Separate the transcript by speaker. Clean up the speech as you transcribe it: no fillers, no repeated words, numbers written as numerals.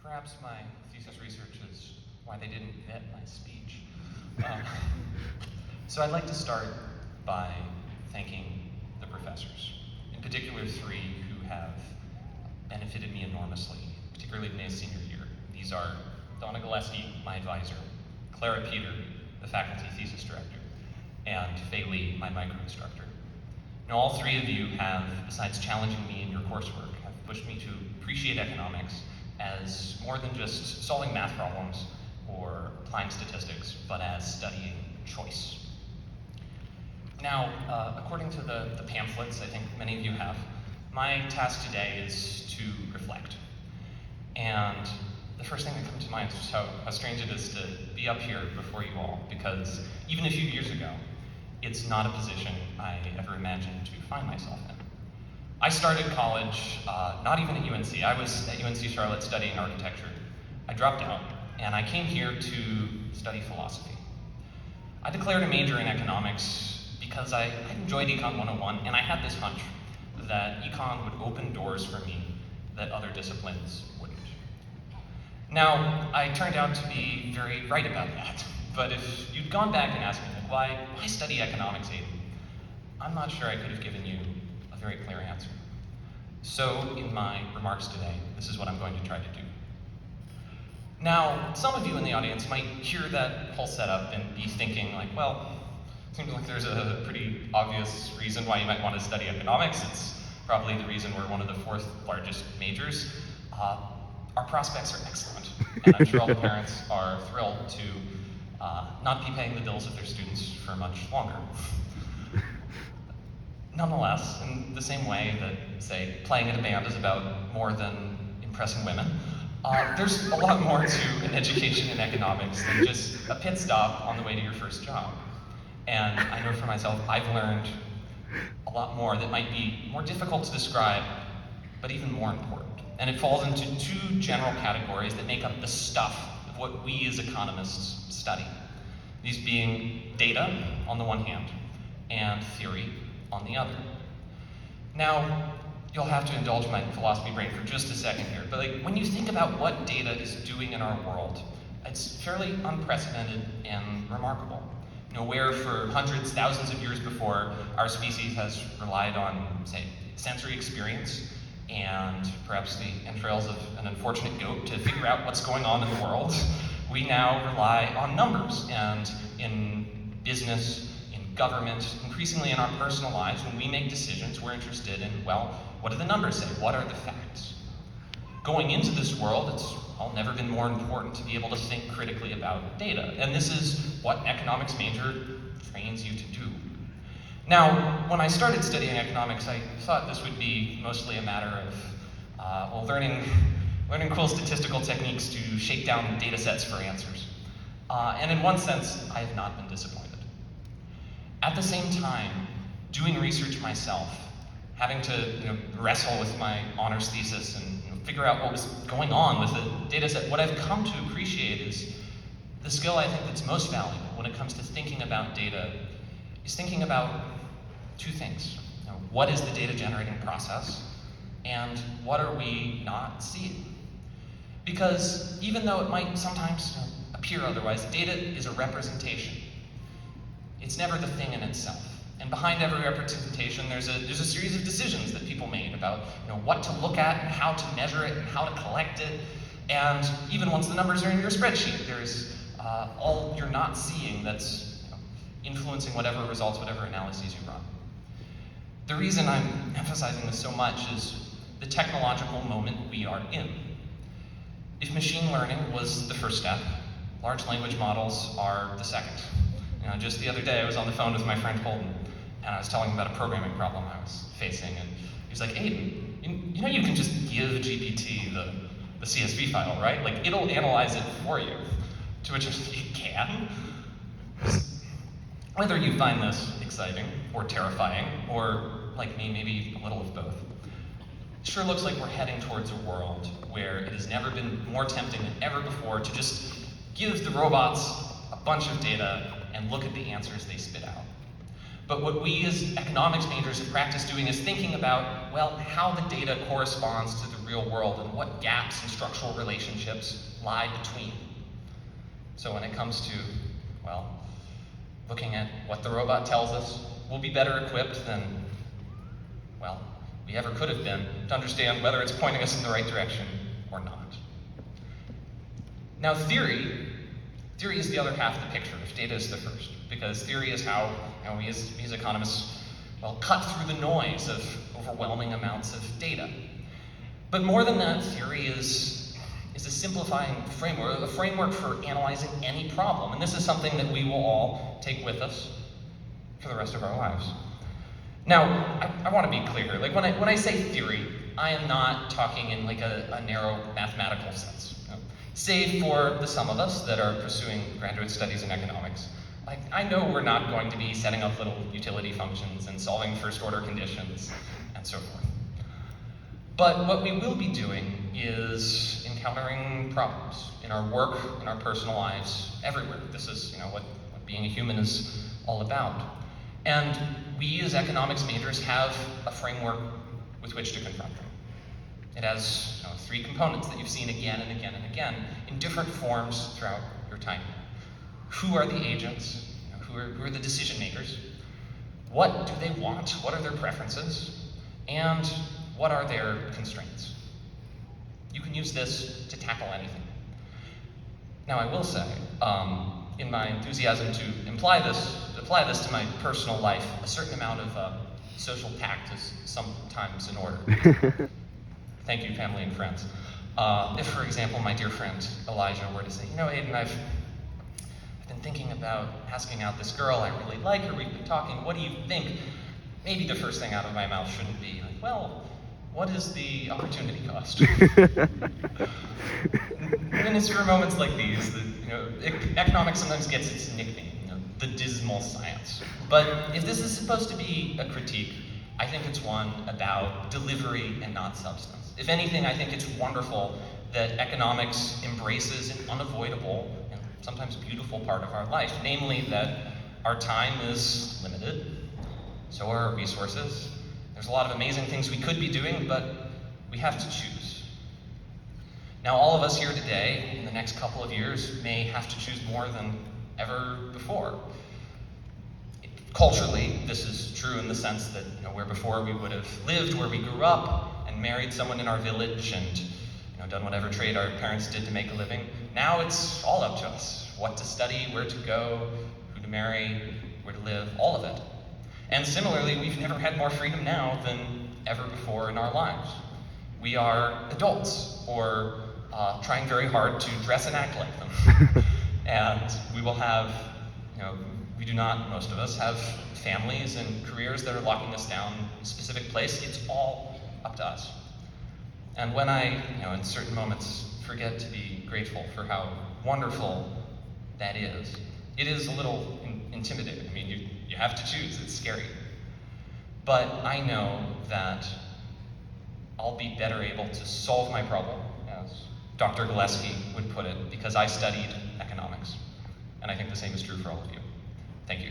Speaker 1: Perhaps my thesis research is why they didn't vet my speech. So I'd like to start by thanking the professors, in particular three who have benefited me enormously, particularly in my senior year. These are Donna Gillespie, my advisor, Clara Peter, the faculty thesis director, and Fei Li, my micro instructor. Now, all three of you have, besides challenging me in your coursework, have pushed me to appreciate economics as more than just solving math problems or applying statistics, but as studying choice. Now, according to the pamphlets I think many of you have, my task today is to reflect. And the first thing that comes to mind is just how strange it is to be up here before you all, because even a few years ago, it's not a position I ever imagined to find myself in. I started college, not even at UNC. I was at UNC-Charlotte studying architecture. I dropped out, and I came here to study philosophy. I declared a major in economics because I enjoyed Econ 101, and I had this hunch that Econ would open doors for me that other disciplines wouldn't. Now, I turned out to be very right about that, but if you'd gone back and asked me, like, why study economics, Aidan? I'm not sure I could have given you a very clear answer. So, in my remarks today, this is what I'm going to try to do. Now, some of you in the audience might hear that whole setup and be thinking, like, well, it seems like there's a pretty obvious reason why you might want to study economics. It's probably the reason we're one of the fourth largest majors. Our prospects are excellent, and I'm sure all the parents are thrilled to not be paying the bills of their students for much longer. Nonetheless, in the same way that, say, playing in a band is about more than impressing women, there's a lot more to an education in economics than just a pit stop on the way to your first job. And I know for myself, I've learned a lot more that might be more difficult to describe, but even more important. And it falls into two general categories that make up the stuff of what we as economists study. These being data on the one hand, and theory on the other. Now, you'll have to indulge my philosophy brain for just a second here, but when you think about what data is doing in our world, it's fairly unprecedented and remarkable. Where for hundreds, thousands of years before, our species has relied on, say, sensory experience and perhaps the entrails of an unfortunate goat to figure out what's going on in the world, we now rely on numbers. And in business, in government, increasingly in our personal lives, when we make decisions, we're interested in, well, what do the numbers say? What are the facts? Going into this world, it's never been more important to be able to think critically about data. And this is what an economics major trains you to do. Now, when I started studying economics, I thought this would be mostly a matter of learning cool statistical techniques to shake down data sets for answers. And in one sense, I have not been disappointed. At the same time, doing research myself, having to wrestle with my honors thesis and figure out what was going on with the data set, what I've come to appreciate is the skill I think that's most valuable when it comes to thinking about data is thinking about two things. What is the data generating process, and what are we not seeing? Because even though it might sometimes appear otherwise, data is a representation. It's never the thing in itself. And behind every representation, there's a series of decisions that people made about what to look at, and how to measure it, and how to collect it. And even once the numbers are in your spreadsheet, there's all you're not seeing that's influencing whatever results, whatever analyses you run. The reason I'm emphasizing this so much is the technological moment we are in. If machine learning was the first step, large language models are the second. Just the other day, I was on the phone with my friend Holden, and I was telling him about a programming problem I was facing, and he was like, Aidan, you can just give GPT the CSV file, right? It'll analyze it for you. To which I said, it can? Whether you find this exciting, or terrifying, or, like me, maybe a little of both, it sure looks like we're heading towards a world where it has never been more tempting than ever before to just give the robots a bunch of data and look at the answers they spit out. But what we as economics majors have practiced doing is thinking about, well, how the data corresponds to the real world and what gaps and structural relationships lie between. So when it comes to, well, looking at what the robot tells us, we'll be better equipped than, well, we ever could have been to understand whether it's pointing us in the right direction or not. Now theory is the other half of the picture, if data is the first, because theory is how we as economists, well, cut through the noise of overwhelming amounts of data. But more than that, theory is a simplifying framework, a framework for analyzing any problem. And this is something that we will all take with us for the rest of our lives. Now, I want to be clear. Like when I say theory, I am not talking in like a narrow mathematical sense. Save for the some of us that are pursuing graduate studies in economics. Like, I know we're not going to be setting up little utility functions and solving first-order conditions and so forth. But what we will be doing is encountering problems in our work, in our personal lives, everywhere. This is what being a human is all about. And we as economics majors have a framework with which to confront them. It has 3 components that you've seen again and again and again in different forms throughout your time. Who are the agents? Who are the decision makers? What do they want? What are their preferences? And what are their constraints? You can use this to tackle anything. Now I will say, in my enthusiasm to apply this to my personal life, a certain amount of social tact is sometimes in order. Thank you, family and friends. If, for example, my dear friend Elijah were to say, Aidan, I've been thinking about asking out this girl, I really like her, we've been talking, what do you think? Maybe the first thing out of my mouth shouldn't be, like, well, what is the opportunity cost? And it's for moments like these that, economics sometimes gets its nickname, the dismal science. But if this is supposed to be a critique, I think it's one about delivery and not substance. If anything, I think it's wonderful that economics embraces an unavoidable and sometimes beautiful part of our life, namely that our time is limited, so are our resources. There's a lot of amazing things we could be doing, but we have to choose. Now, all of us here today, in the next couple of years, may have to choose more than ever before. Culturally, this is true in the sense that where before we would have lived, where we grew up, and married someone in our village, and done whatever trade our parents did to make a living. Now it's all up to us. What to study, where to go, who to marry, where to live, all of it. And similarly, we've never had more freedom now than ever before in our lives. We are adults, or trying very hard to dress and act like them. And we will have, we do not, most of us, have families and careers that are locking us down in a specific place. It's all up to us. And when I, in certain moments, forget to be grateful for how wonderful that is, it is a little intimidating. I mean, you have to choose, it's scary. But I know that I'll be better able to solve my problem, as Dr. Gillespie would put it, because I studied economics. And I think the same is true for all of you. Thank you.